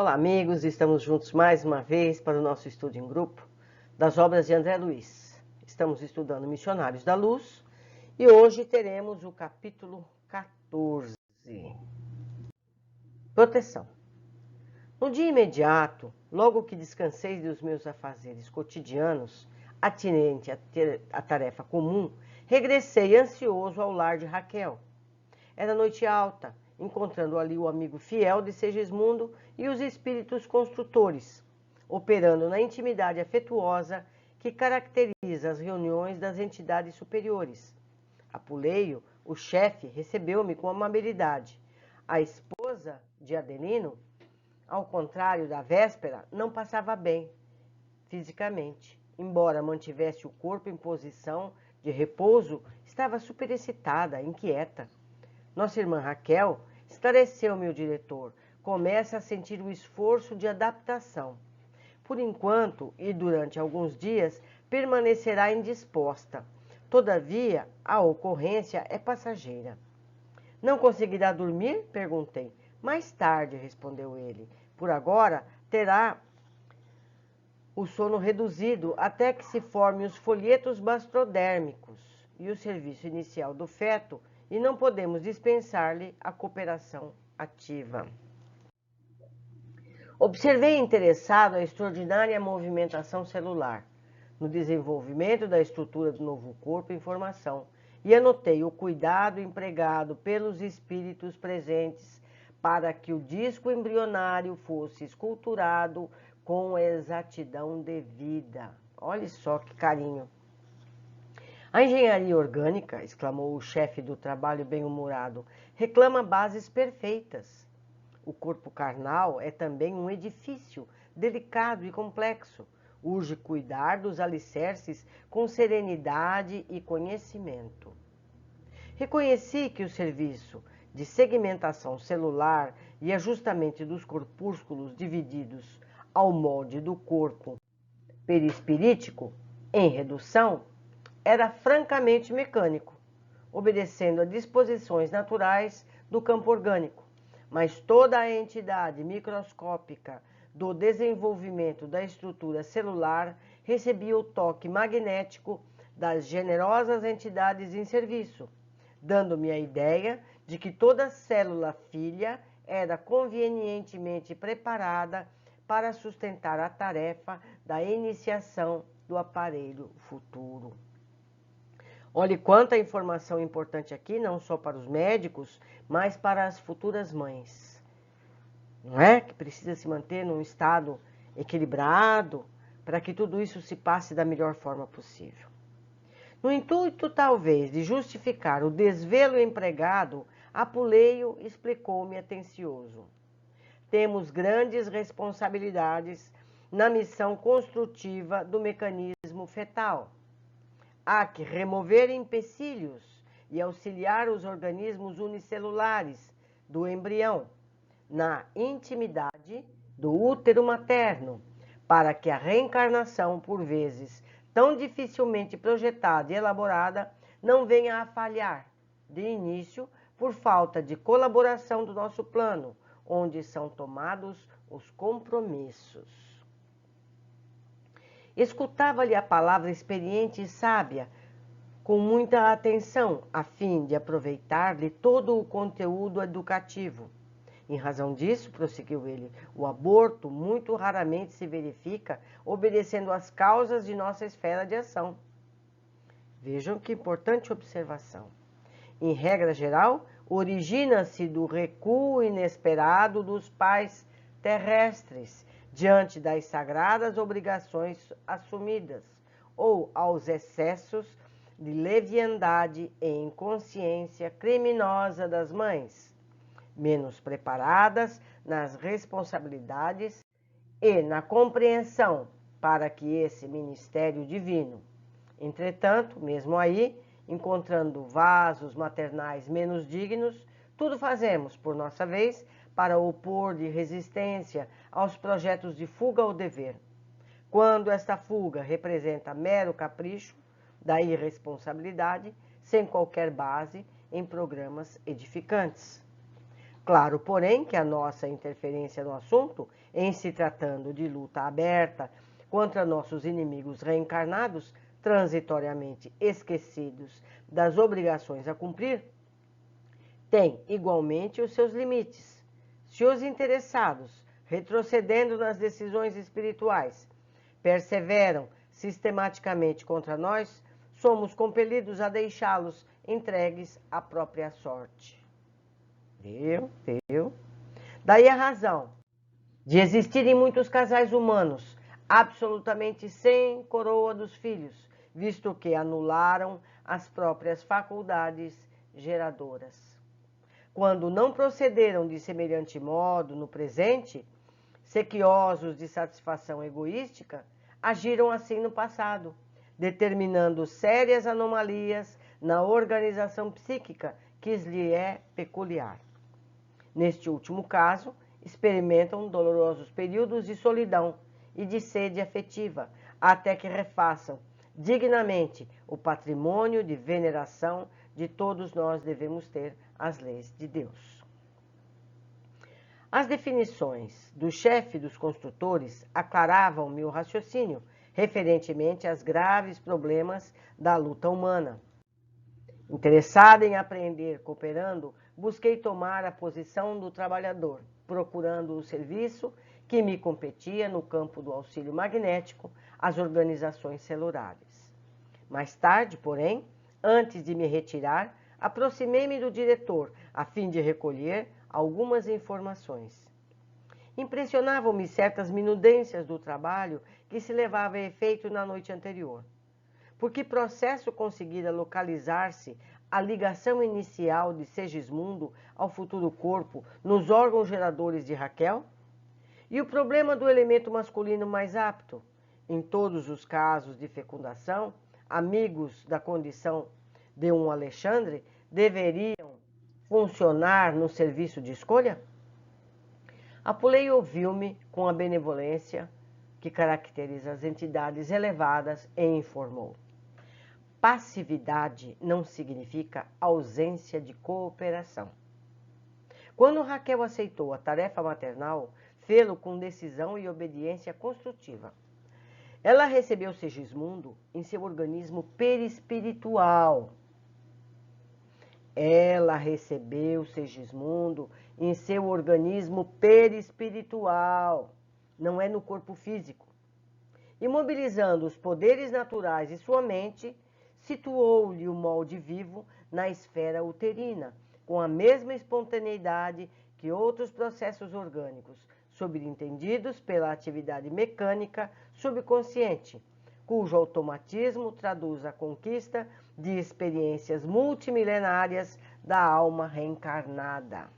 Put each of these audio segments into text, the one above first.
Olá, amigos! Estamos juntos mais uma vez para o nosso estudo em grupo das obras de André Luiz. Estamos estudando Missionários da Luz e hoje teremos o capítulo 14. Proteção. No dia imediato, logo que descansei dos meus afazeres cotidianos, atinente à tarefa comum, regressei ansioso ao lar de Raquel. Era noite alta, encontrando ali o amigo fiel de Segismundo e os espíritos construtores, operando na intimidade afetuosa que caracteriza as reuniões das entidades superiores. Apuleio, o chefe, recebeu-me com amabilidade. A esposa de Adelino, ao contrário da véspera, não passava bem fisicamente. Embora mantivesse o corpo em posição de repouso, estava superexcitada, inquieta. Nossa irmã Raquel, esclareceu-me o diretor, começa a sentir o esforço de adaptação. Por enquanto, e durante alguns dias, permanecerá indisposta. Todavia, a ocorrência é passageira. Não conseguirá dormir? Perguntei. Mais tarde, respondeu ele. Por agora, terá o sono reduzido até que se formem os folhetos bastrodérmicos e o serviço inicial do feto, e não podemos dispensar-lhe a cooperação ativa. Observei interessado a extraordinária movimentação celular no desenvolvimento da estrutura do novo corpo em formação e anotei o cuidado empregado pelos espíritos presentes para que o disco embrionário fosse esculturado com exatidão devida. Olha só que carinho! A engenharia orgânica, exclamou o chefe do trabalho bem-humorado, reclama bases perfeitas. O corpo carnal é também um edifício delicado e complexo. Urge cuidar dos alicerces com serenidade e conhecimento. Reconheci que o serviço de segmentação celular e ajustamento dos corpúsculos divididos ao molde do corpo perispirítico, em redução, era francamente mecânico, obedecendo a disposições naturais do campo orgânico, mas toda a entidade microscópica do desenvolvimento da estrutura celular recebia o toque magnético das generosas entidades em serviço, dando-me a ideia de que toda célula filha era convenientemente preparada para sustentar a tarefa da iniciação do aparelho futuro. Olhe quanta informação importante aqui, não só para os médicos, mas para as futuras mães. Não é? Que precisa se manter num estado equilibrado para que tudo isso se passe da melhor forma possível. No intuito, talvez, de justificar o desvelo empregado, Apuleio explicou-me atencioso. Temos grandes responsabilidades na missão construtiva do mecanismo fetal. Há que remover empecilhos e auxiliar os organismos unicelulares do embrião na intimidade do útero materno, para que a reencarnação, por vezes tão dificilmente projetada e elaborada, não venha a falhar de início por falta de colaboração do nosso plano, onde são tomados os compromissos. Escutava-lhe a palavra experiente e sábia com muita atenção, a fim de aproveitar-lhe todo o conteúdo educativo. Em razão disso, prosseguiu ele, o aborto muito raramente se verifica obedecendo às causas de nossa esfera de ação. Vejam que importante observação. Em regra geral, origina-se do recuo inesperado dos pais terrestres diante das sagradas obrigações assumidas, ou aos excessos de leviandade e inconsciência criminosa das mães, menos preparadas nas responsabilidades e na compreensão para que esse ministério divino. Entretanto, mesmo aí, encontrando vasos maternais menos dignos, tudo fazemos, por nossa vez, para opor de resistência aos projetos de fuga ao dever, quando esta fuga representa mero capricho da irresponsabilidade, sem qualquer base em programas edificantes. Claro, porém, que a nossa interferência no assunto, em se tratando de luta aberta contra nossos inimigos reencarnados, transitoriamente esquecidos das obrigações a cumprir, tem igualmente os seus limites. Se os interessados, retrocedendo nas decisões espirituais, perseveram sistematicamente contra nós, somos compelidos a deixá-los entregues à própria sorte. Viu? Daí a razão de existirem muitos casais humanos absolutamente sem coroa dos filhos, visto que anularam as próprias faculdades geradoras. Quando não procederam de semelhante modo no presente, sequiosos de satisfação egoística, agiram assim no passado, determinando sérias anomalias na organização psíquica que lhe é peculiar. Neste último caso, experimentam dolorosos períodos de solidão e de sede afetiva, até que refaçam dignamente o patrimônio de veneração de todos nós devemos ter as leis de Deus. As definições do chefe dos construtores aclaravam-me o raciocínio referentemente aos graves problemas da luta humana. Interessada em aprender cooperando, busquei tomar a posição do trabalhador, procurando o serviço que me competia no campo do auxílio magnético às organizações celulares. Mais tarde, porém, antes de me retirar, aproximei-me do diretor, a fim de recolher algumas informações. Impressionavam-me certas minudências do trabalho que se levava a efeito na noite anterior. Por que processo conseguira localizar-se a ligação inicial de Segismundo ao futuro corpo nos órgãos geradores de Raquel? E o problema do elemento masculino mais apto? Em todos os casos de fecundação, amigos da condição de um Alexandre deveriam funcionar no serviço de escolha? Apulei ouviu-me com a benevolência que caracteriza as entidades elevadas e informou. Passividade não significa ausência de cooperação. Quando Raquel aceitou a tarefa maternal, fê-lo com decisão e obediência construtiva. Ela recebeu Segismundo em seu organismo perispiritual. Ela recebeu Segismundo em seu organismo perispiritual, não é no corpo físico. Imobilizando os poderes naturais de sua mente, situou-lhe o molde vivo na esfera uterina, com a mesma espontaneidade que outros processos orgânicos, subentendidos pela atividade mecânica subconsciente, cujo automatismo traduz a conquista de experiências multimilenárias da alma reencarnada.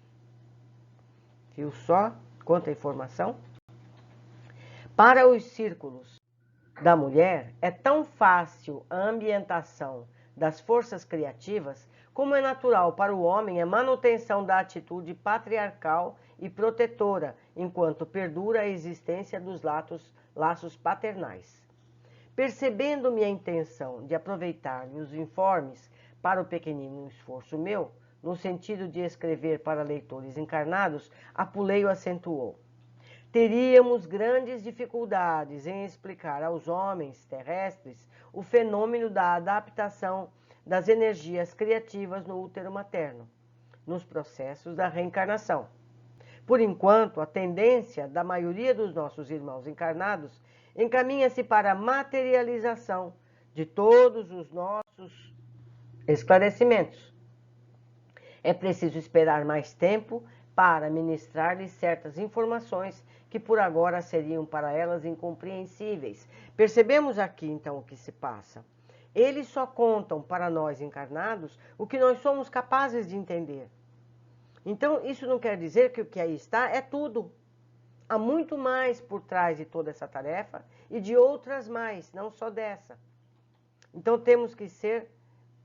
Viu só quanta informação? Para os círculos da mulher, é tão fácil a ambientação das forças criativas, como é natural para o homem a manutenção da atitude patriarcal e protetora, enquanto perdura a existência dos laços paternais. Percebendo minha intenção de aproveitar os informes para o pequenino esforço meu, no sentido de escrever para leitores encarnados, Apulei o acentuou. Teríamos grandes dificuldades em explicar aos homens terrestres o fenômeno da adaptação das energias criativas no útero materno, nos processos da reencarnação. Por enquanto, a tendência da maioria dos nossos irmãos encarnados encaminha-se para a materialização de todos os nossos esclarecimentos. É preciso esperar mais tempo para ministrar-lhes certas informações que por agora seriam para elas incompreensíveis. Percebemos aqui, então, o que se passa. Eles só contam para nós encarnados o que nós somos capazes de entender. Então, isso não quer dizer que o que aí está é tudo. Há muito mais por trás de toda essa tarefa e de outras mais, não só dessa. Então, temos que ser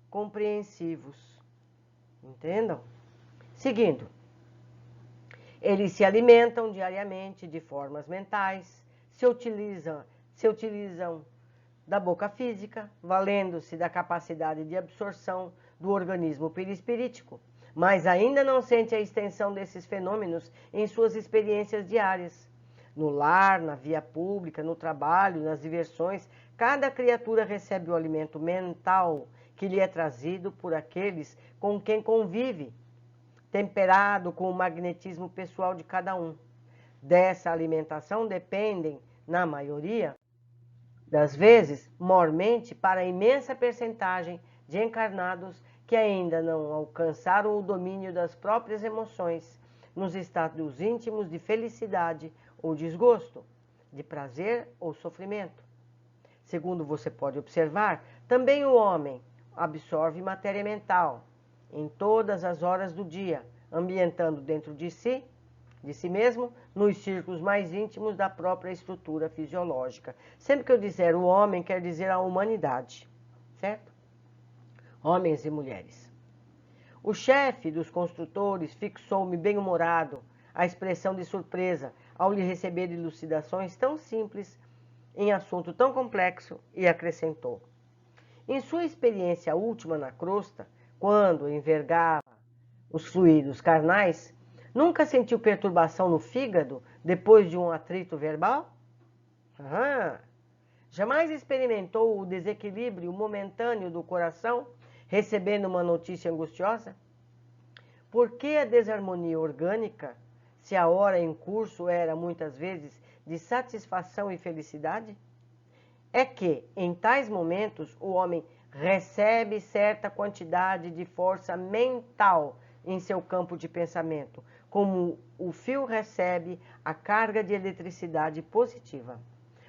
compreensivos. Entendam? Seguindo. Eles se alimentam diariamente de formas mentais, se utilizam da boca física, valendo-se da capacidade de absorção do organismo perispirítico, mas ainda não sente a extensão desses fenômenos em suas experiências diárias. No lar, na via pública, no trabalho, nas diversões, cada criatura recebe o alimento mental que lhe é trazido por aqueles com quem convive, temperado com o magnetismo pessoal de cada um. Dessa alimentação dependem, na maioria das vezes, mormente, para a imensa percentagem de encarnados que ainda não alcançaram o domínio das próprias emoções, nos estados íntimos de felicidade ou desgosto, de prazer ou sofrimento. Segundo você pode observar, também o homem absorve matéria mental em todas as horas do dia, ambientando dentro de si mesmo, nos círculos mais íntimos da própria estrutura fisiológica. Sempre que eu disser o homem, quer dizer a humanidade, certo? Homens e mulheres. O chefe dos construtores fixou-me bem-humorado a expressão de surpresa ao lhe receber elucidações tão simples em assunto tão complexo e acrescentou: em sua experiência última na crosta, quando envergava os fluidos carnais, nunca sentiu perturbação no fígado depois de um atrito verbal? Jamais experimentou o desequilíbrio momentâneo do coração, recebendo uma notícia angustiosa? Por que a desarmonia orgânica, se a hora em curso era muitas vezes de satisfação e felicidade? É que, em tais momentos, o homem recebe certa quantidade de força mental em seu campo de pensamento, como o fio recebe a carga de eletricidade positiva.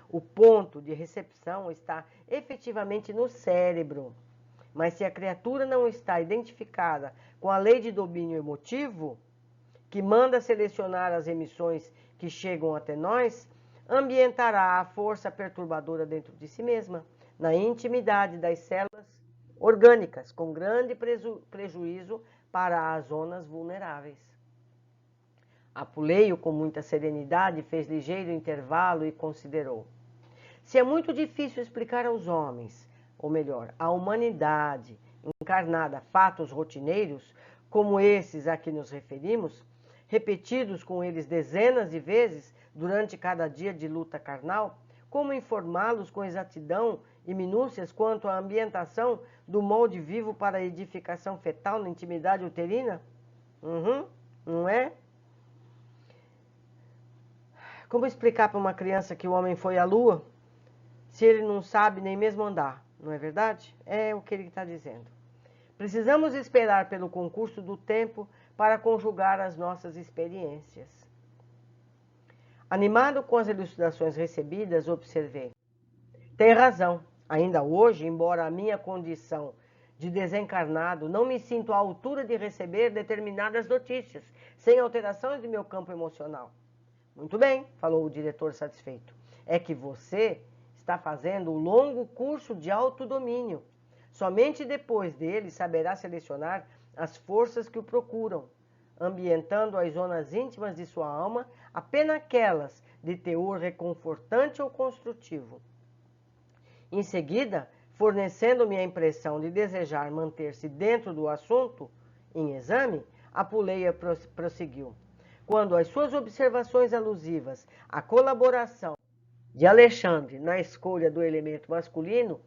O ponto de recepção está efetivamente no cérebro, mas se a criatura não está identificada com a lei de domínio emotivo, que manda selecionar as emissões que chegam até nós, ambientará a força perturbadora dentro de si mesma, na intimidade das células orgânicas, com grande prejuízo para as zonas vulneráveis. Apuleio, com muita serenidade, fez ligeiro intervalo e considerou: se é muito difícil explicar aos homens, ou melhor, à humanidade encarnada, fatos rotineiros, como esses a que nos referimos, repetidos com eles dezenas de vezes durante cada dia de luta carnal, como informá-los com exatidão e minúcias quanto à ambientação do molde vivo para a edificação fetal na intimidade uterina? Não é? Como explicar para uma criança que o homem foi à lua, se ele não sabe nem mesmo andar, não é verdade? É o que ele está dizendo. Precisamos esperar pelo concurso do tempo para conjugar as nossas experiências. Animado com as elucidações recebidas, observei: tem razão. Ainda hoje, embora a minha condição de desencarnado, não me sinto à altura de receber determinadas notícias, sem alterações de meu campo emocional. Muito bem, falou o diretor satisfeito. É que você está fazendo um longo curso de autodomínio. Somente depois dele saberá selecionar as forças que o procuram, ambientando as zonas íntimas de sua alma, apenas aquelas de teor reconfortante ou construtivo. Em seguida, fornecendo-me a impressão de desejar manter-se dentro do assunto em exame, Apuleia prosseguiu: quando as suas observações alusivas à colaboração de Alexandre na escolha do elemento masculino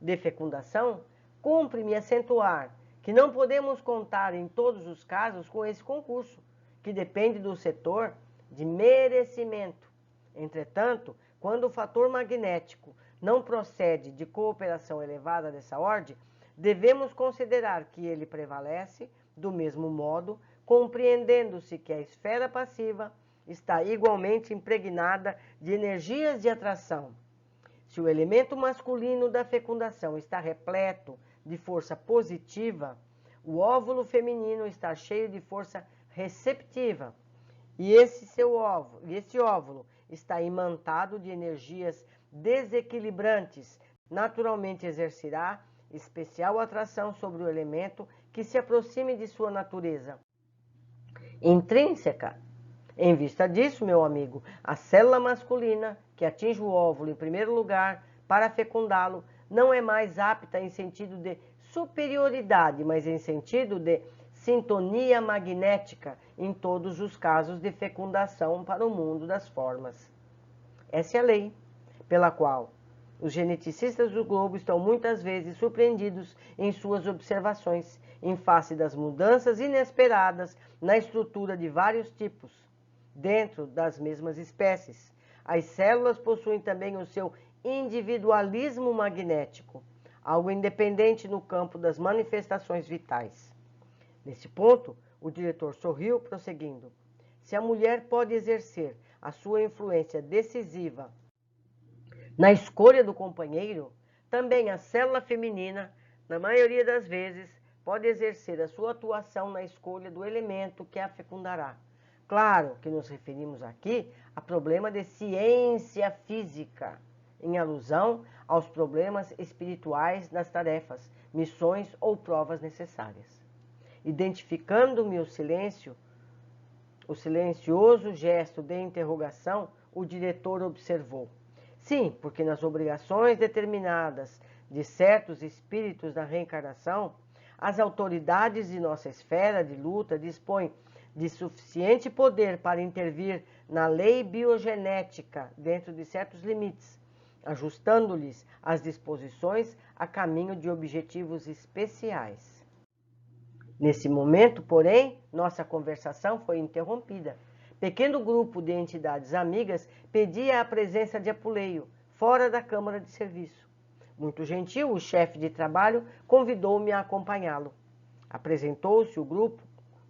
de fecundação, cumpre-me acentuar que não podemos contar em todos os casos com esse concurso, que depende do setor de merecimento. Entretanto, quando o fator magnético não procede de cooperação elevada dessa ordem, devemos considerar que ele prevalece do mesmo modo, compreendendo-se que a esfera passiva está igualmente impregnada de energias de atração. Se o elemento masculino da fecundação está repleto de força positiva, o óvulo feminino está cheio de força receptiva. E esse óvulo está imantado de energias desequilibrantes, naturalmente exercerá especial atração sobre o elemento que se aproxime de sua natureza intrínseca. Em vista disso, meu amigo, a célula masculina que atinge o óvulo em primeiro lugar para fecundá-lo não é mais apta em sentido de superioridade, mas em sentido de sintonia magnética em todos os casos de fecundação para o mundo das formas. Essa é a lei pela qual os geneticistas do globo estão muitas vezes surpreendidos em suas observações, em face das mudanças inesperadas na estrutura de vários tipos, dentro das mesmas espécies. As células possuem também o seu individualismo magnético, algo independente no campo das manifestações vitais. Nesse ponto, o diretor sorriu, prosseguindo: se a mulher pode exercer a sua influência decisiva na escolha do companheiro, também a célula feminina, na maioria das vezes, pode exercer a sua atuação na escolha do elemento que a fecundará. Claro que nos referimos aqui a problema de ciência física, em alusão aos problemas espirituais das tarefas, missões ou provas necessárias. Identificando-me o silencioso gesto de interrogação, o diretor observou: sim, porque nas obrigações determinadas de certos espíritos da reencarnação, as autoridades de nossa esfera de luta dispõem de suficiente poder para intervir na lei biogenética dentro de certos limites, ajustando-lhes as disposições a caminho de objetivos especiais. Nesse momento, porém, nossa conversação foi interrompida. Pequeno grupo de entidades amigas pedia a presença de Apuleio, fora da Câmara de Serviço. Muito gentil, o chefe de trabalho convidou-me a acompanhá-lo. Apresentou-se o grupo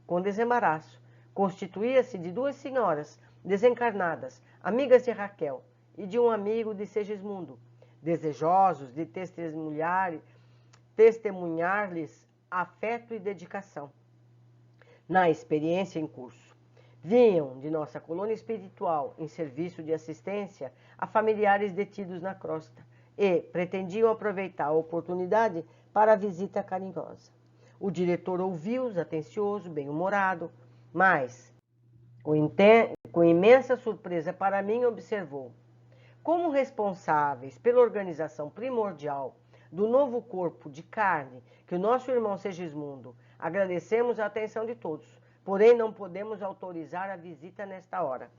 com desembaraço. Constituía-se de duas senhoras desencarnadas, amigas de Raquel, e de um amigo de Segismundo, desejosos de testemunhar-lhes afeto e dedicação na experiência em curso. Vinham de nossa colônia espiritual em serviço de assistência a familiares detidos na crosta e pretendiam aproveitar a oportunidade para a visita carinhosa. O diretor ouviu-os atencioso, bem-humorado, mas, com imensa surpresa para mim, observou: como responsáveis pela organização primordial do novo corpo de carne que o nosso irmão Segismundo, agradecemos a atenção de todos, porém não podemos autorizar a visita nesta hora.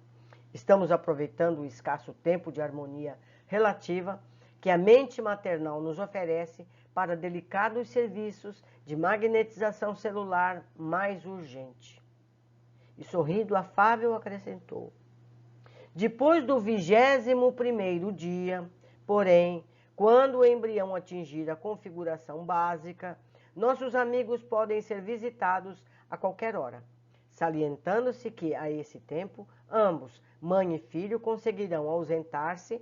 Estamos aproveitando o escasso tempo de harmonia relativa que a mente maternal nos oferece para delicados serviços de magnetização celular mais urgente. E sorrindo afável acrescentou: depois do 21º dia, porém, quando o embrião atingir a configuração básica, nossos amigos podem ser visitados a qualquer hora, salientando-se que, a esse tempo, ambos, mãe e filho, conseguirão ausentar-se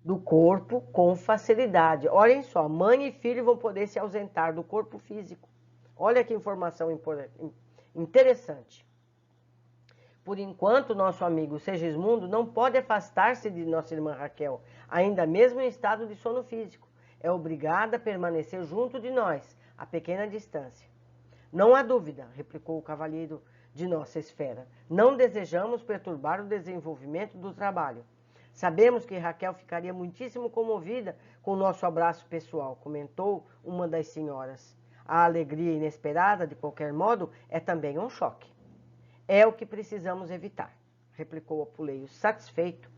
do corpo com facilidade. Olhem só, mãe e filho vão poder se ausentar do corpo físico. Olha que informação interessante. Por enquanto, nosso amigo Segismundo não pode afastar-se de nossa irmã Raquel, ainda mesmo em estado de sono físico. É obrigada a permanecer junto de nós, a pequena distância. Não há dúvida, replicou o cavalheiro de nossa esfera. Não desejamos perturbar o desenvolvimento do trabalho. Sabemos que Raquel ficaria muitíssimo comovida com o nosso abraço pessoal, comentou uma das senhoras. A alegria inesperada, de qualquer modo, é também um choque. É o que precisamos evitar, replicou Apuleio, satisfeito.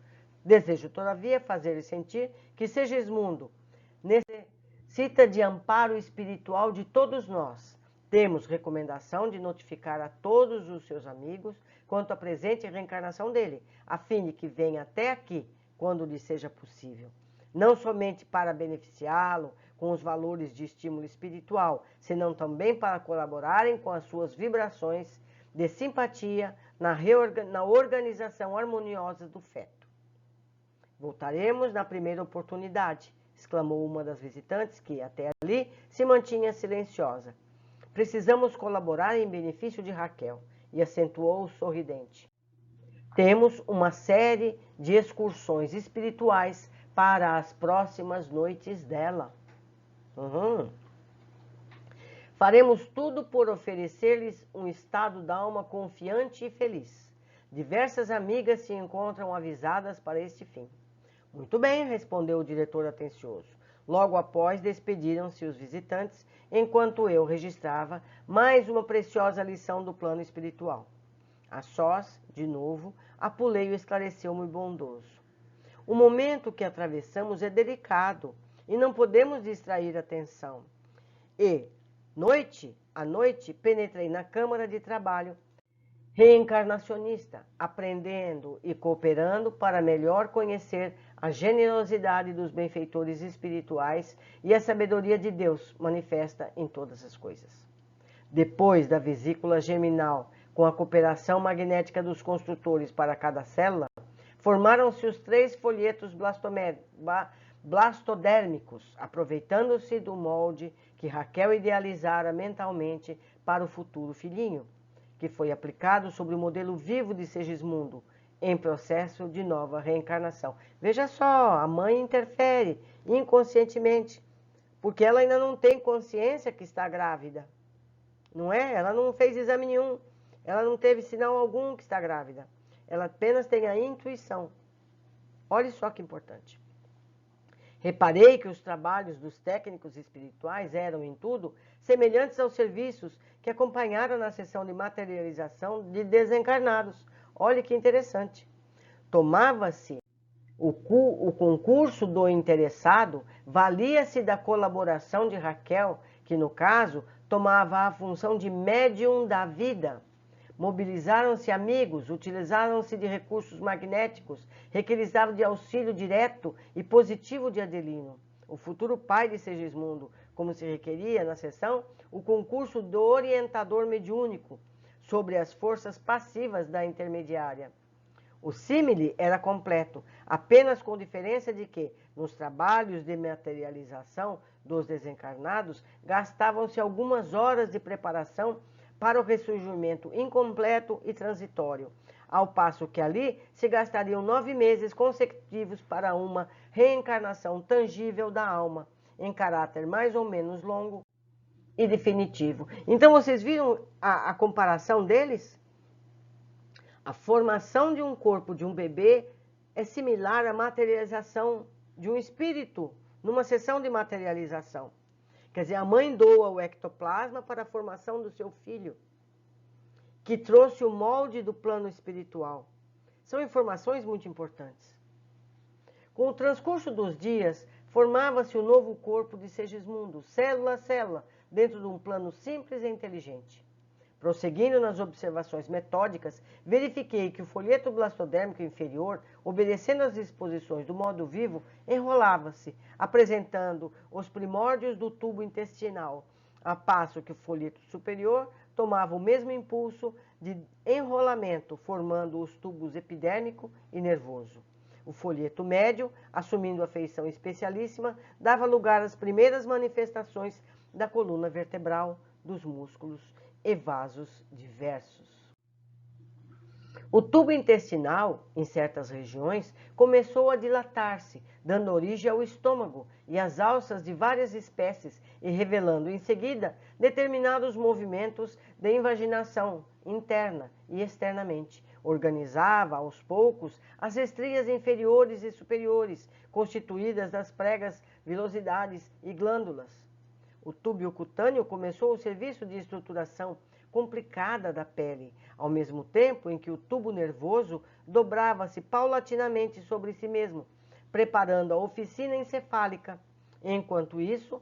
Desejo, todavia, fazer-lhe sentir que Segismundo necessita de amparo espiritual de todos nós. Temos recomendação de notificar a todos os seus amigos quanto à presente reencarnação dele, a fim de que venha até aqui, quando lhe seja possível. Não somente para beneficiá-lo com os valores de estímulo espiritual, senão também para colaborarem com as suas vibrações de simpatia na organização harmoniosa do feto. Voltaremos na primeira oportunidade, exclamou uma das visitantes que, até ali, se mantinha silenciosa. Precisamos colaborar em benefício de Raquel, e acentuou sorridente. Temos uma série de excursões espirituais para as próximas noites dela. Faremos tudo por oferecer-lhes um estado d'alma confiante e feliz. Diversas amigas se encontram avisadas para este fim. Muito bem, respondeu o diretor atencioso. Logo após, despediram-se os visitantes, enquanto eu registrava mais uma preciosa lição do plano espiritual. A sós, de novo, Apuleio esclareceu-me bondoso. O momento que atravessamos é delicado e não podemos distrair a atenção. E, à noite, penetrei na Câmara de Trabalho reencarnacionista, aprendendo e cooperando para melhor conhecer a generosidade dos benfeitores espirituais e a sabedoria de Deus manifesta em todas as coisas. Depois da vesícula germinal, com a cooperação magnética dos construtores para cada célula, formaram-se os 3 folhetos blastodérmicos, aproveitando-se do molde que Raquel idealizara mentalmente para o futuro filhinho, que foi aplicado sobre o modelo vivo de Segismundo, em processo de nova reencarnação. Veja só, a mãe interfere inconscientemente, porque ela ainda não tem consciência que está grávida, não é? Ela não fez exame nenhum, ela não teve sinal algum que está grávida, ela apenas tem a intuição. Olha só que importante. Reparei que os trabalhos dos técnicos espirituais eram, em tudo, semelhantes aos serviços que acompanharam na sessão de materialização de desencarnados. Olha que interessante. Tomava-se o concurso do interessado, valia-se da colaboração de Raquel, que, no caso, tomava a função de médium da vida. Mobilizaram-se amigos, utilizaram-se de recursos magnéticos, requerizavam de auxílio direto e positivo de Adelino, o futuro pai de Segismundo, como se requeria na sessão, o concurso do orientador mediúnico sobre as forças passivas da intermediária. O símile era completo, apenas com diferença de que, nos trabalhos de materialização dos desencarnados, gastavam-se algumas horas de preparação para o ressurgimento incompleto e transitório, ao passo que ali se gastariam 9 meses consecutivos para uma reencarnação tangível da alma, em caráter mais ou menos longo e definitivo. Então, vocês viram a comparação deles? A formação de um corpo de um bebê é similar à materialização de um espírito numa sessão de materialização. Quer dizer, a mãe doa o ectoplasma para a formação do seu filho, que trouxe o molde do plano espiritual. São informações muito importantes. Com o transcurso dos dias, formava-se o novo corpo de Segismundo, célula a célula, dentro de um plano simples e inteligente. Prosseguindo nas observações metódicas, verifiquei que o folheto blastodérmico inferior, obedecendo às disposições do modo vivo, enrolava-se, apresentando os primórdios do tubo intestinal, a passo que o folheto superior tomava o mesmo impulso de enrolamento, formando os tubos epidérmico e nervoso. O folheto médio, assumindo a feição especialíssima, dava lugar às primeiras manifestações da coluna vertebral, dos músculos e vasos diversos. O tubo intestinal, em certas regiões, começou a dilatar-se, dando origem ao estômago e às alças de várias espécies e revelando em seguida determinados movimentos de invaginação interna e externamente. Organizava, aos poucos, as estrias inferiores e superiores, constituídas das pregas vilosidades e glândulas. O túbulo cutâneo começou o serviço de estruturação complicada da pele, ao mesmo tempo em que o tubo nervoso dobrava-se paulatinamente sobre si mesmo, preparando a oficina encefálica. Enquanto isso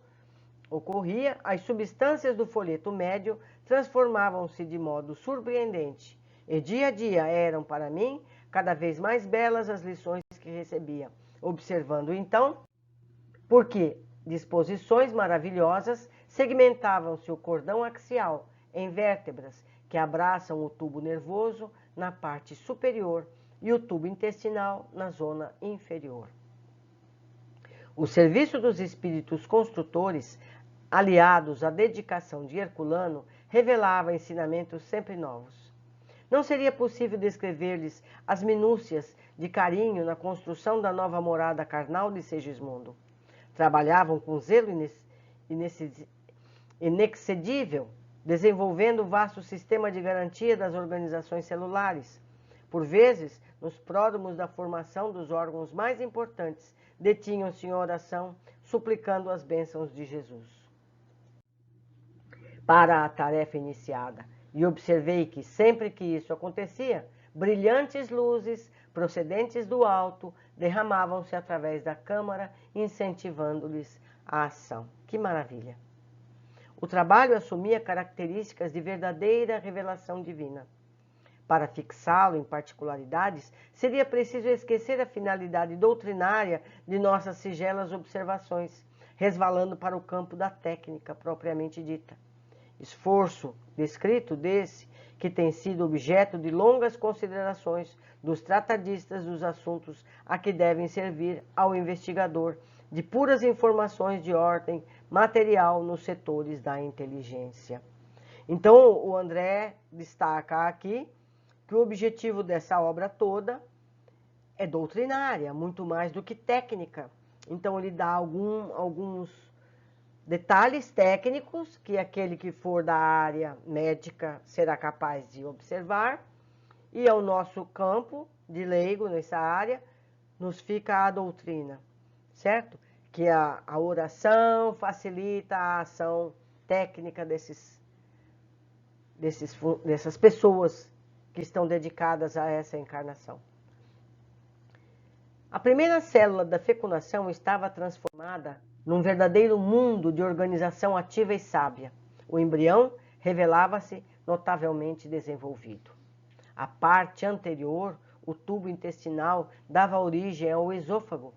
ocorria, as substâncias do folheto médio transformavam-se de modo surpreendente, e dia a dia eram para mim cada vez mais belas as lições que recebia, observando então, porque disposições maravilhosas segmentavam-se o cordão axial em vértebras que abraçam o tubo nervoso na parte superior e o tubo intestinal na zona inferior. O serviço dos espíritos construtores, aliados à dedicação de Herculano, revelava ensinamentos sempre novos. Não seria possível descrever-lhes as minúcias de carinho na construção da nova morada carnal de Segismundo. Trabalhavam com zelo inexcedível, desenvolvendo o vasto sistema de garantia das organizações celulares. Por vezes, nos pródromos da formação dos órgãos mais importantes, detinham-se em oração, suplicando as bênçãos de Jesus. Para a tarefa iniciada, e observei que, sempre que isso acontecia, brilhantes luzes, procedentes do alto, derramavam-se através da câmara, incentivando-lhes a ação. Que maravilha! O trabalho assumia características de verdadeira revelação divina. Para fixá-lo em particularidades, seria preciso esquecer a finalidade doutrinária de nossas singelas observações, resvalando para o campo da técnica propriamente dita. Esforço descrito desse, que tem sido objeto de longas considerações dos tratadistas dos assuntos a que devem servir ao investigador de puras informações de ordem material nos setores da inteligência. Então, o André destaca aqui que o objetivo dessa obra toda é doutrinária, muito mais do que técnica. Então, ele dá alguns detalhes técnicos que aquele que for da área médica será capaz de observar, e ao nosso campo de leigo nessa área nos fica a doutrina, certo? Que a oração facilita a ação técnica dessas pessoas que estão dedicadas a essa encarnação. A primeira célula da fecundação estava transformada num verdadeiro mundo de organização ativa e sábia. O embrião revelava-se notavelmente desenvolvido. A parte anterior, o tubo intestinal, dava origem ao esôfago,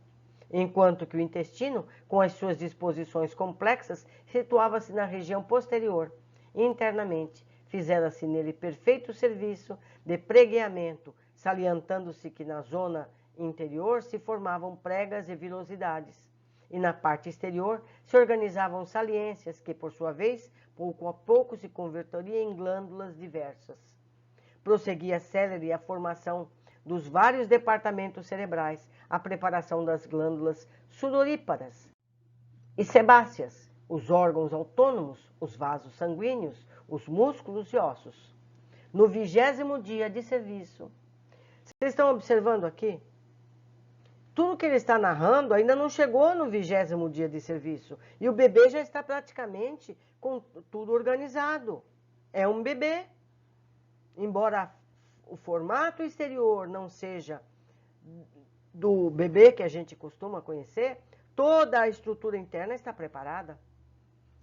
enquanto que o intestino, com as suas disposições complexas, situava-se na região posterior. Internamente, fizera-se nele perfeito serviço de pregueamento, salientando-se que na zona interior se formavam pregas e vilosidades, e na parte exterior se organizavam saliências que, por sua vez, pouco a pouco se converteriam em glândulas diversas. Prosseguia célere a formação dos vários departamentos cerebrais, a preparação das glândulas sudoríparas e sebáceas, os órgãos autônomos, os vasos sanguíneos, os músculos e ossos. No 20º dia de serviço, vocês estão observando aqui? Tudo que ele está narrando ainda não chegou no 20º dia de serviço. E o bebê já está praticamente com tudo organizado. É um bebê. Embora o formato exterior não seja do bebê que a gente costuma conhecer, toda a estrutura interna está preparada.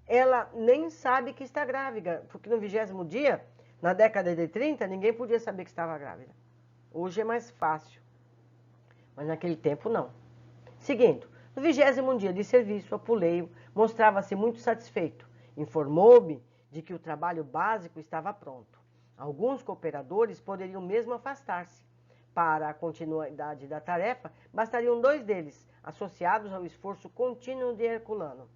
Ela nem sabe que está grávida, porque no 20º dia, na década de 30, ninguém podia saber que estava grávida. Hoje é mais fácil, mas naquele tempo não. Seguindo, no 20º dia de serviço, Apuleio mostrava-se muito satisfeito. Informou-me de que o trabalho básico estava pronto. Alguns cooperadores poderiam mesmo afastar-se. Para a continuidade da tarefa, bastariam 2 deles, associados ao esforço contínuo de Herculano.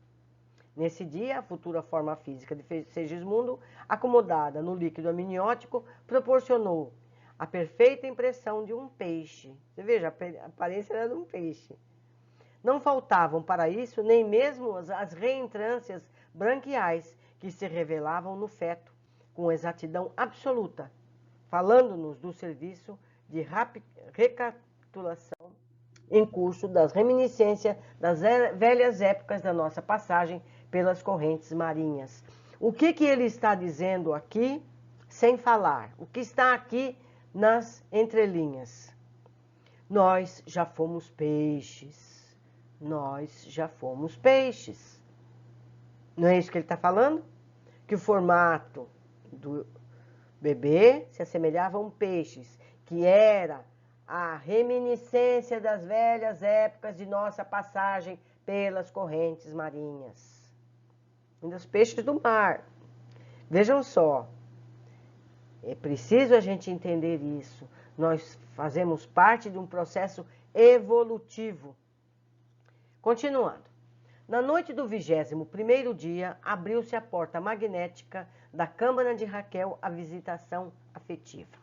Nesse dia, a futura forma física de Segismundo, acomodada no líquido amniótico, proporcionou a perfeita impressão de um peixe. Você veja, a aparência era de um peixe. Não faltavam para isso nem mesmo as reentrâncias branquiais que se revelavam no feto, com exatidão absoluta, falando-nos do serviço de recapitulação em curso das reminiscências das velhas épocas da nossa passagem pelas correntes marinhas. O que ele está dizendo aqui, sem falar? O que está aqui nas entrelinhas? Nós já fomos peixes. Nós já fomos peixes. Não é isso que ele está falando? Que o formato do bebê se assemelhava a um peixe, que era a reminiscência das velhas épocas de nossa passagem pelas correntes marinhas. Dos peixes do mar. Vejam só, é preciso a gente entender isso. Nós fazemos parte de um processo evolutivo. Continuando. Na noite do 21º dia, abriu-se a porta magnética da câmara de Raquel à visitação afetiva.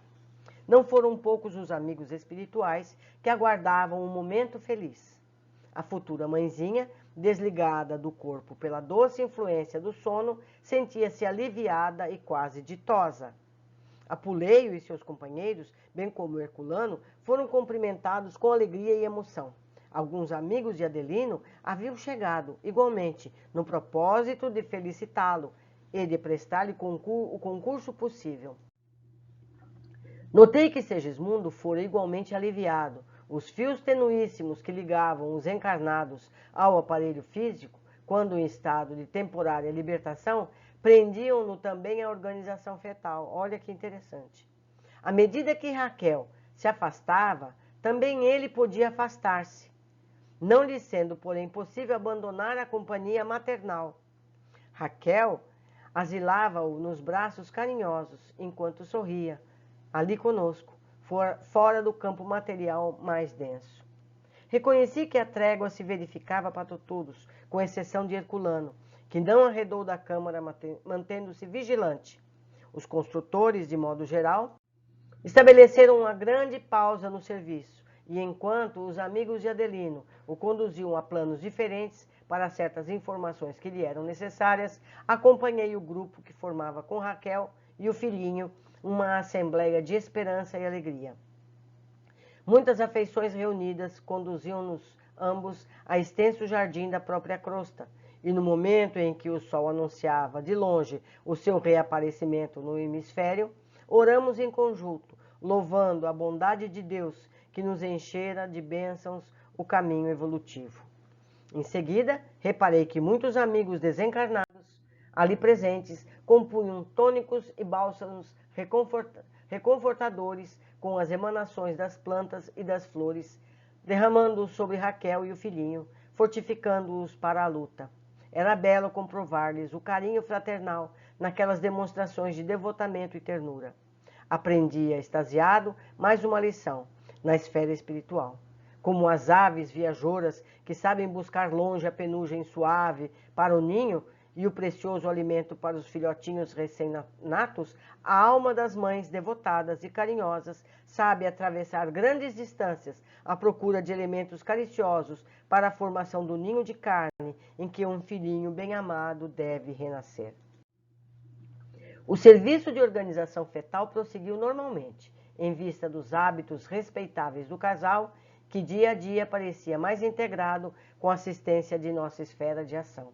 Não foram poucos os amigos espirituais que aguardavam um momento feliz. A futura mãezinha, desligada do corpo pela doce influência do sono, sentia-se aliviada e quase ditosa. Apuleio e seus companheiros, bem como Herculano, foram cumprimentados com alegria e emoção. Alguns amigos de Adelino haviam chegado, igualmente, no propósito de felicitá-lo e de prestar-lhe o concurso possível. Notei que Segismundo fora igualmente aliviado. Os fios tenuíssimos que ligavam os encarnados ao aparelho físico, quando em estado de temporária libertação, prendiam-no também à organização fetal. Olha que interessante. À medida que Raquel se afastava, também ele podia afastar-se, não lhe sendo, porém, possível abandonar a companhia maternal. Raquel asilava-o nos braços carinhosos, enquanto sorria, ali conosco, fora do campo material mais denso. Reconheci que a trégua se verificava para todos, com exceção de Herculano, que não arredou da câmara, mantendo-se vigilante. Os construtores, de modo geral, estabeleceram uma grande pausa no serviço, e enquanto os amigos de Adelino o conduziam a planos diferentes para certas informações que lhe eram necessárias, acompanhei o grupo que formava com Raquel e o filhinho uma assembleia de esperança e alegria. Muitas afeições reunidas conduziam-nos ambos a extenso jardim da própria crosta, e no momento em que o sol anunciava de longe o seu reaparecimento no hemisfério, oramos em conjunto, louvando a bondade de Deus que nos enchera de bênçãos o caminho evolutivo. Em seguida, reparei que muitos amigos desencarnados, ali presentes, compunham tônicos e bálsamos reconfortadores com as emanações das plantas e das flores, derramando-os sobre Raquel e o filhinho, fortificando-os para a luta. Era belo comprovar-lhes o carinho fraternal naquelas demonstrações de devotamento e ternura. Aprendia, extasiado, mais uma lição na esfera espiritual. Como as aves viajoras que sabem buscar longe a penugem suave para o ninho e o precioso alimento para os filhotinhos recém-natos, a alma das mães devotadas e carinhosas sabe atravessar grandes distâncias à procura de elementos cariciosos para a formação do ninho de carne em que um filhinho bem-amado deve renascer. O serviço de organização fetal prosseguiu normalmente, em vista dos hábitos respeitáveis do casal, que dia a dia parecia mais integrado com a assistência de nossa esfera de ação.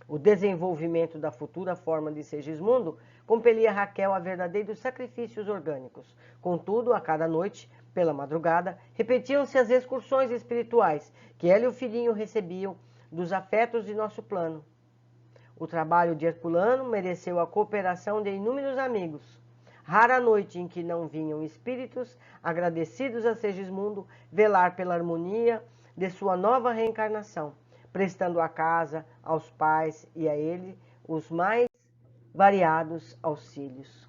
O desenvolvimento da futura forma de Segismundo compelia Raquel a verdadeiros sacrifícios orgânicos. Contudo, a cada noite, pela madrugada, repetiam-se as excursões espirituais que ela e o filhinho recebiam dos afetos de nosso plano. O trabalho de Herculano mereceu a cooperação de inúmeros amigos. Rara noite em que não vinham espíritos agradecidos a Segismundo velar pela harmonia de sua nova reencarnação, prestando à casa, aos pais e a ele os mais variados auxílios.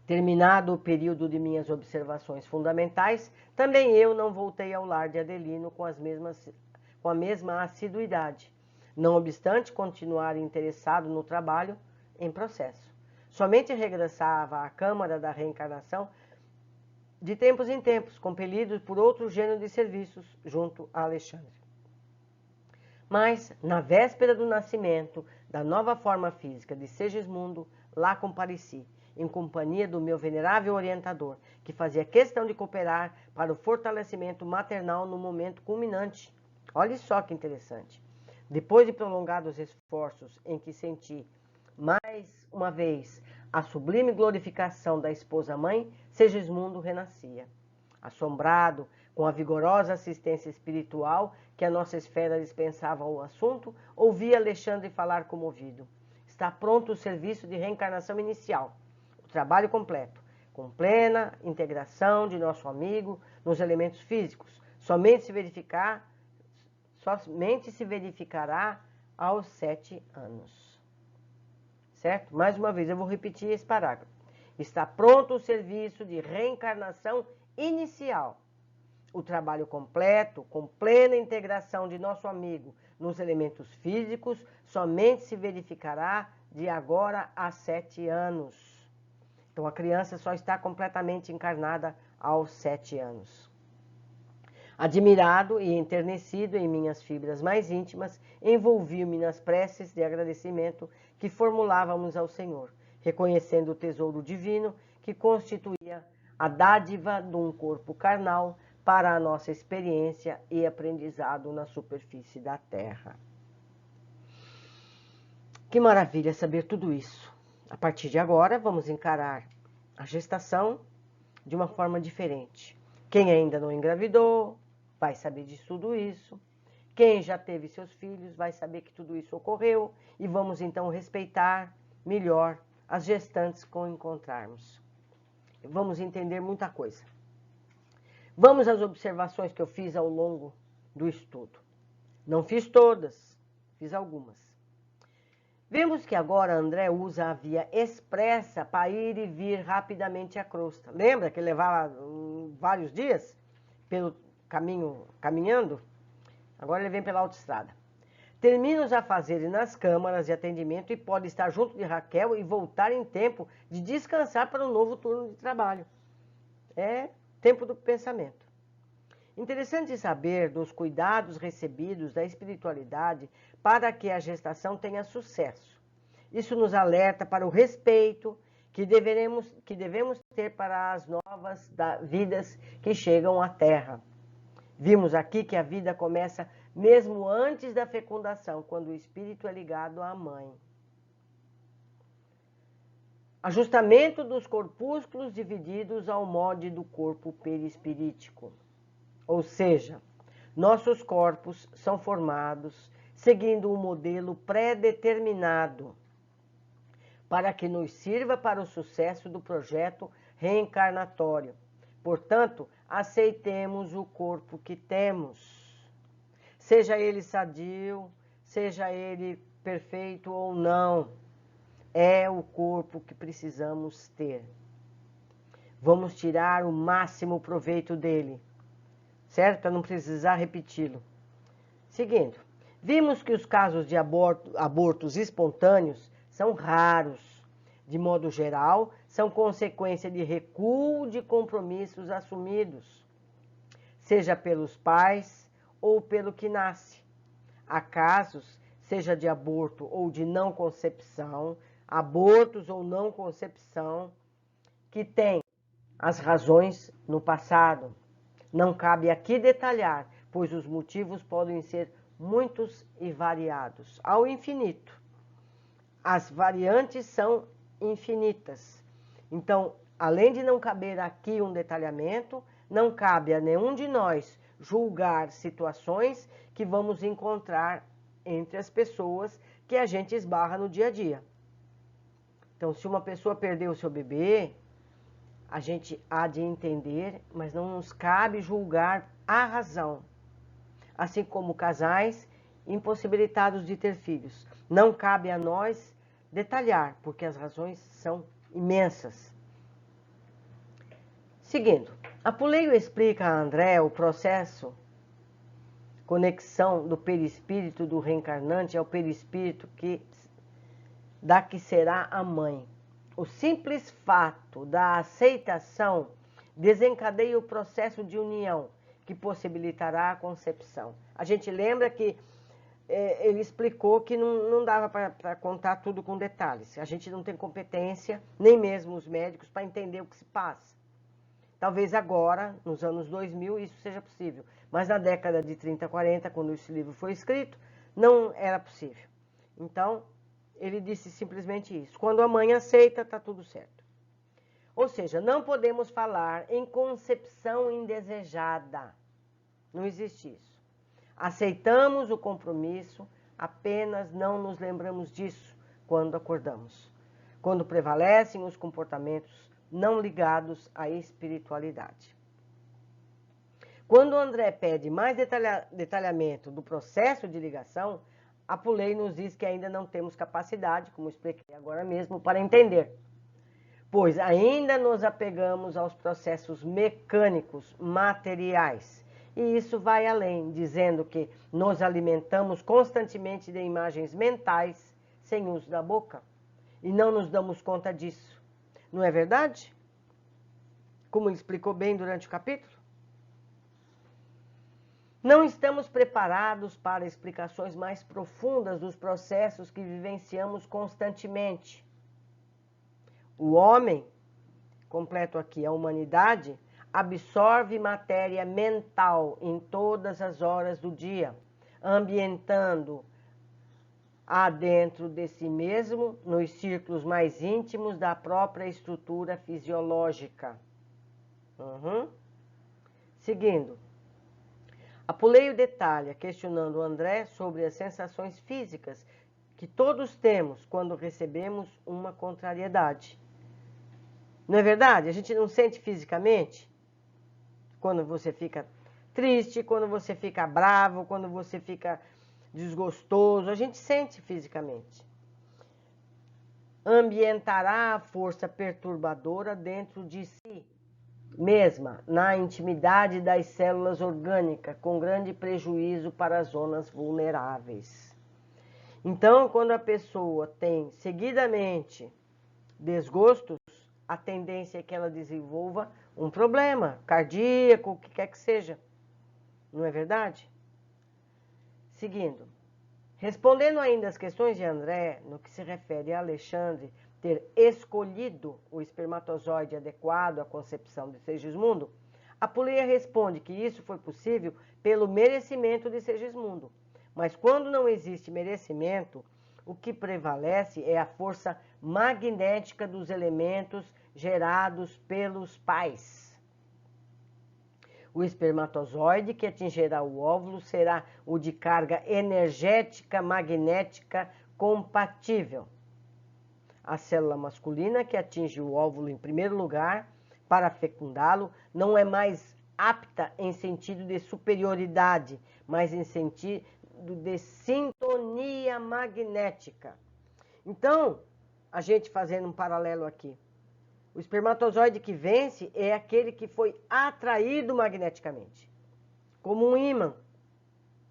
Terminado o período de minhas observações fundamentais, também eu não voltei ao lar de Adelino com a mesma assiduidade, não obstante continuar interessado no trabalho em processo. Somente regressava à Câmara da Reencarnação de tempos em tempos, compelido por outro gênero de serviços junto a Alexandre. Mas, na véspera do nascimento da nova forma física de Segismundo, lá compareci, em companhia do meu venerável orientador, que fazia questão de cooperar para o fortalecimento maternal no momento culminante. Olha só que interessante. Depois de prolongados esforços em que senti, mais uma vez, a sublime glorificação da esposa-mãe, Segismundo renascia. Assombrado com a vigorosa assistência espiritual que a nossa esfera dispensava ao assunto, ouvi Alexandre falar comovido. Está pronto o serviço de reencarnação inicial, o trabalho completo, com plena integração de nosso amigo nos elementos físicos. Somente se verificará aos 7 anos. Certo? Mais uma vez, eu vou repetir esse parágrafo. Está pronto o serviço de reencarnação inicial. O trabalho completo, com plena integração de nosso amigo nos elementos físicos, somente se verificará de agora a 7 anos. Então, a criança só está completamente encarnada aos 7 anos. Admirado e enternecido em minhas fibras mais íntimas, envolvi-me nas preces de agradecimento que formulávamos ao Senhor, reconhecendo o tesouro divino que constituía a dádiva de um corpo carnal para a nossa experiência e aprendizado na superfície da Terra. Que maravilha saber tudo isso. A partir de agora, vamos encarar a gestação de uma forma diferente. Quem ainda não engravidou vai saber de tudo isso. Quem já teve seus filhos vai saber que tudo isso ocorreu e vamos então respeitar melhor as gestantes que encontrarmos. Vamos entender muita coisa. Vamos às observações que eu fiz ao longo do estudo. Não fiz todas, fiz algumas. Vemos que agora André usa a via expressa para ir e vir rapidamente à crosta. Lembra que ele levava vários dias pelo caminho, caminhando? Agora ele vem pela autoestrada. Termina os afazeres nas câmaras de atendimento e pode estar junto de Raquel e voltar em tempo de descansar para um novo turno de trabalho. É tempo do pensamento. Interessante saber dos cuidados recebidos da espiritualidade para que a gestação tenha sucesso. Isso nos alerta para o respeito que devemos ter para as novas vidas que chegam à Terra. Vimos aqui que a vida começa mesmo antes da fecundação, quando o espírito é ligado à mãe. Ajustamento dos corpúsculos divididos ao molde do corpo perispirítico. Ou seja, nossos corpos são formados seguindo um modelo pré-determinado para que nos sirva para o sucesso do projeto reencarnatório. Portanto, aceitemos o corpo que temos. Seja ele sadio, seja ele perfeito ou não, é o corpo que precisamos ter. Vamos tirar o máximo proveito dele, certo? Para não precisar repeti-lo. Seguindo, vimos que os casos de abortos espontâneos são raros. De modo geral, são consequência de recuo de compromissos assumidos, seja pelos pais ou pelo que nasce. Há casos, seja de aborto ou de não concepção, abortos ou não concepção, que têm as razões no passado. Não cabe aqui detalhar, pois os motivos podem ser muitos e variados, ao infinito. As variantes são infinitas. Então, além de não caber aqui um detalhamento, não cabe a nenhum de nós julgar situações que vamos encontrar entre as pessoas que a gente esbarra no dia a dia. Então, se uma pessoa perdeu o seu bebê, a gente há de entender, mas não nos cabe julgar a razão. Assim como casais impossibilitados de ter filhos. Não cabe a nós detalhar, porque as razões são imensas. Seguindo, Apuleio explica a André o processo, conexão do perispírito do reencarnante ao perispírito que será a mãe. O simples fato da aceitação desencadeia o processo de união que possibilitará a concepção. A gente lembra que ele explicou que não dava para contar tudo com detalhes. A gente não tem competência, nem mesmo os médicos, para entender o que se passa. Talvez agora, nos anos 2000, isso seja possível. Mas na década de 30, 40, quando esse livro foi escrito, não era possível. Então, ele disse simplesmente isso. Quando a mãe aceita, está tudo certo. Ou seja, não podemos falar em concepção indesejada. Não existe isso. Aceitamos o compromisso, apenas não nos lembramos disso quando acordamos. Quando prevalecem os comportamentos não ligados à espiritualidade. Quando André pede mais detalhamento do processo de ligação, Apuleio nos diz que ainda não temos capacidade, como expliquei agora mesmo, para entender. Pois ainda nos apegamos aos processos mecânicos, materiais. E isso vai além, dizendo que nos alimentamos constantemente de imagens mentais, sem uso da boca, e não nos damos conta disso. Não é verdade? Como ele explicou bem durante o capítulo? Não estamos preparados para explicações mais profundas dos processos que vivenciamos constantemente. O homem completo aqui, a humanidade absorve matéria mental em todas as horas do dia, ambientando-a dentro de si mesmo, nos círculos mais íntimos da própria estrutura fisiológica. Seguindo. Apuleio detalha, questionando André sobre as sensações físicas que todos temos quando recebemos uma contrariedade. Não é verdade? A gente não sente fisicamente? Quando você fica triste, quando você fica bravo, quando você fica desgostoso, a gente sente fisicamente. Ambientará a força perturbadora dentro de si mesma, na intimidade das células orgânicas, com grande prejuízo para as zonas vulneráveis. Então, quando a pessoa tem seguidamente desgostos, a tendência é que ela desenvolva um problema cardíaco, o que quer que seja. Não é verdade? Seguindo. Respondendo ainda às questões de André, no que se refere a Alexandre ter escolhido o espermatozoide adequado à concepção de Segismundo, Apuleia responde que isso foi possível pelo merecimento de Segismundo. Mas quando não existe merecimento, o que prevalece é a força magnética dos elementos gerados pelos pais. O espermatozoide que atingirá o óvulo será o de carga energética magnética compatível. A célula masculina que atinge o óvulo em primeiro lugar para fecundá-lo não é mais apta em sentido de superioridade, mas em sentido de sintonia magnética. Então, a gente fazendo um paralelo aqui, o espermatozoide que vence é aquele que foi atraído magneticamente, como um ímã.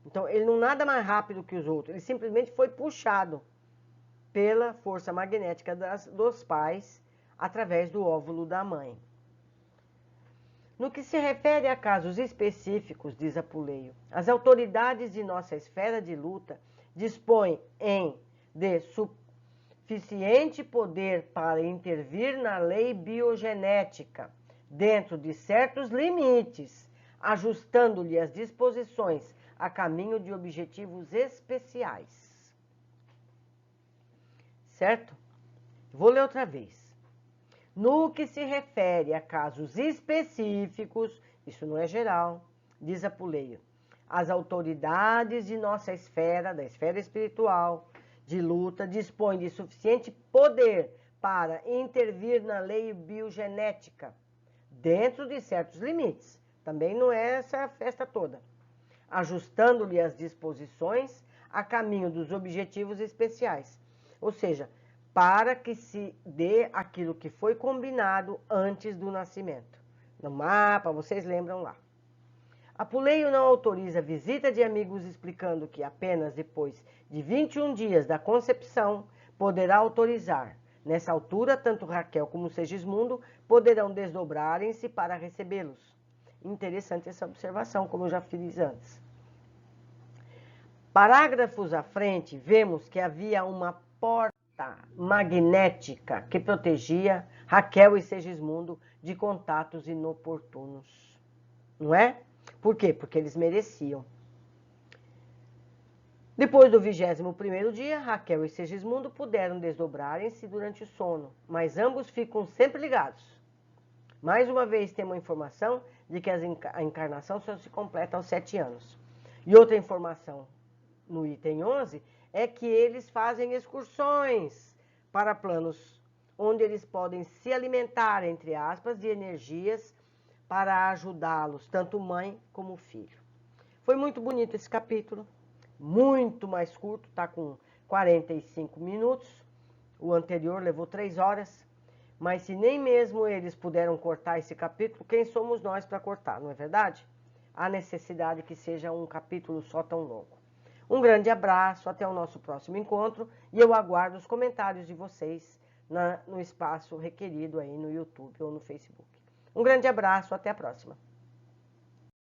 Então, ele não nada mais rápido que os outros, ele simplesmente foi puxado pela força magnética dos pais através do óvulo da mãe. No que se refere a casos específicos, diz Apuleio, as autoridades de nossa esfera de luta dispõem de suficiente poder para intervir na lei biogenética, dentro de certos limites, ajustando-lhe as disposições a caminho de objetivos especiais. Certo? Vou ler outra vez. No que se refere a casos específicos, isso não é geral, diz Apuleio, as autoridades de nossa esfera, da esfera espiritual, de luta, dispõem de suficiente poder para intervir na lei biogenética, dentro de certos limites. Também não é essa festa toda. Ajustando-lhe as disposições a caminho dos objetivos especiais. Ou seja, para que se dê aquilo que foi combinado antes do nascimento. No mapa, vocês lembram lá. Apuleio não autoriza visita de amigos explicando que apenas depois de 21 dias da concepção poderá autorizar. Nessa altura, tanto Raquel como Segismundo poderão desdobrar-se para recebê-los. Interessante essa observação, como eu já fiz antes. Parágrafos à frente, vemos que havia uma porta magnética que protegia Raquel e Segismundo de contatos inoportunos. Não é? Por quê? Porque eles mereciam. Depois do 21º dia, Raquel e Segismundo puderam desdobrarem-se durante o sono, mas ambos ficam sempre ligados. Mais uma vez temos a informação de que a encarnação só se completa aos 7 anos. E outra informação no item 11 é que eles fazem excursões para planos onde eles podem se alimentar, entre aspas, de energias para ajudá-los, tanto mãe como filho. Foi muito bonito esse capítulo, muito mais curto, está com 45 minutos, o anterior levou 3 horas, mas se nem mesmo eles puderam cortar esse capítulo, quem somos nós para cortar, não é verdade? Há necessidade que seja um capítulo só tão longo. Um grande abraço, até o nosso próximo encontro e eu aguardo os comentários de vocês no espaço requerido aí no YouTube ou no Facebook. Um grande abraço, até a próxima.